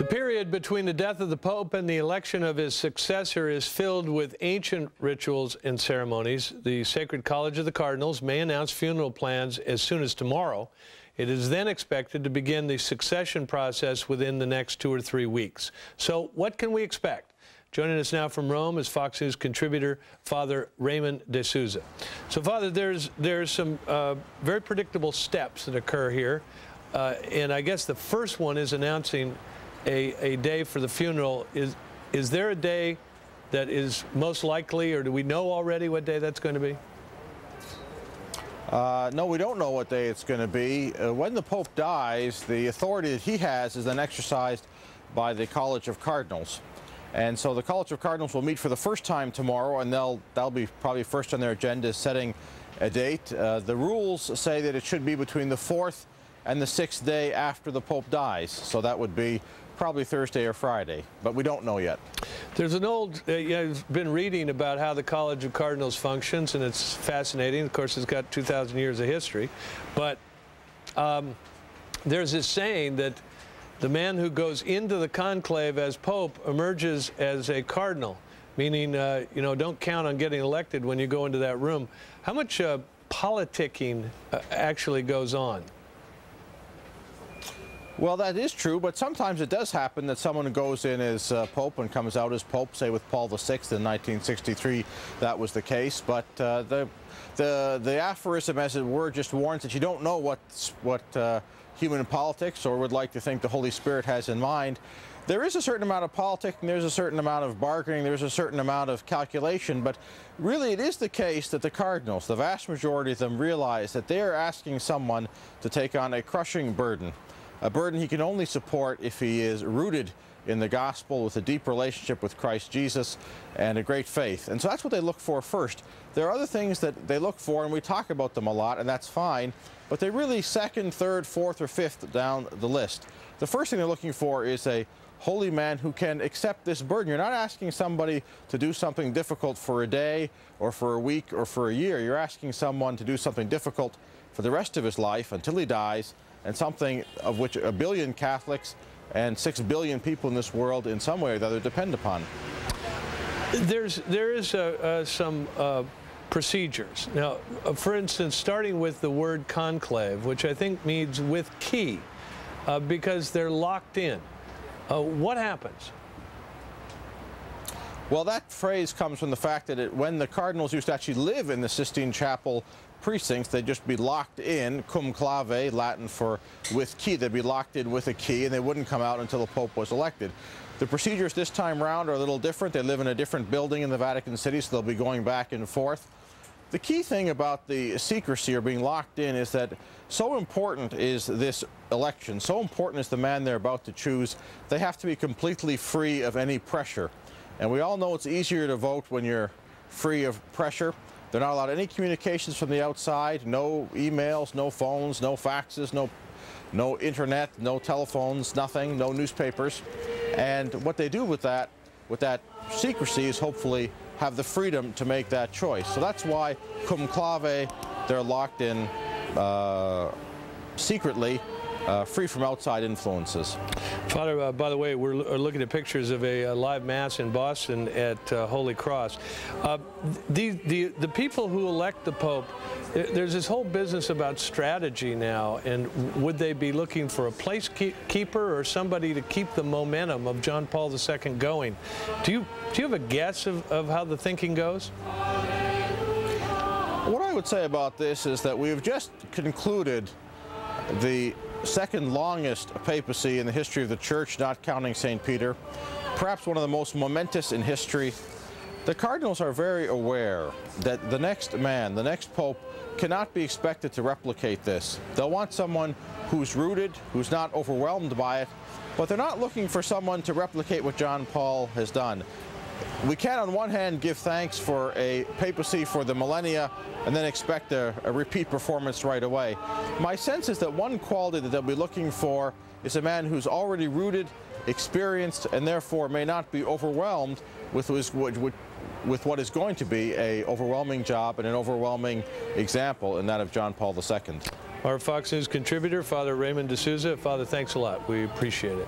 period between the death of the Pope and the election of his successor is filled with ancient rituals and ceremonies. The Sacred College of the Cardinals may announce funeral plans as soon as tomorrow. It is then expected to begin the succession process within the next 2 or 3 weeks. So what can we expect? Joining us now from Rome is Fox News contributor Father Raymond DeSouza. So, Father, there's some very predictable steps that occur here. And I guess the first one is announcing a day for the funeral. Is there a day that is most likely, or do we know already what day that's going to be? No, we don't know what day it's going to be. When the Pope dies, the authority that he has is then exercised by the College of Cardinals. And so the College of Cardinals will meet for the first time tomorrow, and that'll be probably first on their agenda, setting a date. The rules say that it should be between the 4th and the 6th day after the Pope dies. So that would be probably Thursday or Friday, but we don't know yet. There's an old, I've been reading about how the College of Cardinals functions, and it's fascinating. Of course, it's got 2,000 years of history. But there's this saying that the man who goes into the conclave as Pope emerges as a cardinal, meaning, don't count on getting elected when you go into that room. How much politicking actually goes on? Well, that is true, but sometimes it does happen that someone goes in as Pope and comes out as Pope. Say with Paul VI in 1963, that was the case. But the aphorism, as it were, just warns that you don't know what human politics, or would like to think the Holy Spirit, has in mind. There is a certain amount of politicking, there's a certain amount of bargaining, there's a certain amount of calculation, but really it is the case that the cardinals, the vast majority of them, realize that they are asking someone to take on a crushing burden. A burden he can only support if he is rooted in the gospel, with a deep relationship with Christ Jesus and a great faith. And so that's what they look for first. There are other things that they look for, and we talk about them a lot, and that's fine, but they're really second, third, fourth, or fifth down the list. The first thing they're looking for is a holy man who can accept this burden. You're not asking somebody to do something difficult for a day or for a week or for a year. You're asking someone to do something difficult for the rest of his life until he dies, and something of which 1 billion Catholics and 6 billion people in this world in some way or the other depend upon. There is some procedures. Now, for instance, starting with the word conclave, which I think means with key, because they're locked in. What happens? Well, that phrase comes from the fact that when the cardinals used to actually live in the Sistine Chapel precincts, they'd just be locked in, cum clave, Latin for with key. They'd be locked in with a key, and they wouldn't come out until the Pope was elected. The procedures this time round are a little different. They live in a different building in the Vatican City, so they'll be going back and forth. The key thing about the secrecy, or being locked in, is that so important is this election, so important is the man they're about to choose, they have to be completely free of any pressure. And we all know it's easier to vote when you're free of pressure. They're not allowed any communications from the outside, no emails, no phones, no faxes, no internet, no telephones, nothing, no newspapers. And what they do with that secrecy is hopefully have the freedom to make that choice. So that's why cum clave, they're locked in secretly, free from outside influences. Father, by the way, we're looking at pictures of a live mass in Boston at Holy Cross. The people who elect the Pope, there's this whole business about strategy now, and would they be looking for a placekeeper or somebody to keep the momentum of John Paul II going? Do you have a guess of how the thinking goes? What I would say about this is that we've just concluded the second longest papacy in the history of the Church, not counting St. Peter, perhaps one of the most momentous in history. The cardinals are very aware that the next man, the next Pope, cannot be expected to replicate this. They'll want someone who's rooted, who's not overwhelmed by it, but they're not looking for someone to replicate what John Paul has done. We can, on one hand, give thanks for a papacy for the millennia and then expect a repeat performance right away. My sense is that one quality that they'll be looking for is a man who's already rooted, experienced, and therefore may not be overwhelmed with what is going to be an overwhelming job and an overwhelming example in that of John Paul II. Our Fox News contributor, Father Raymond DeSouza. Father, thanks a lot. We appreciate it.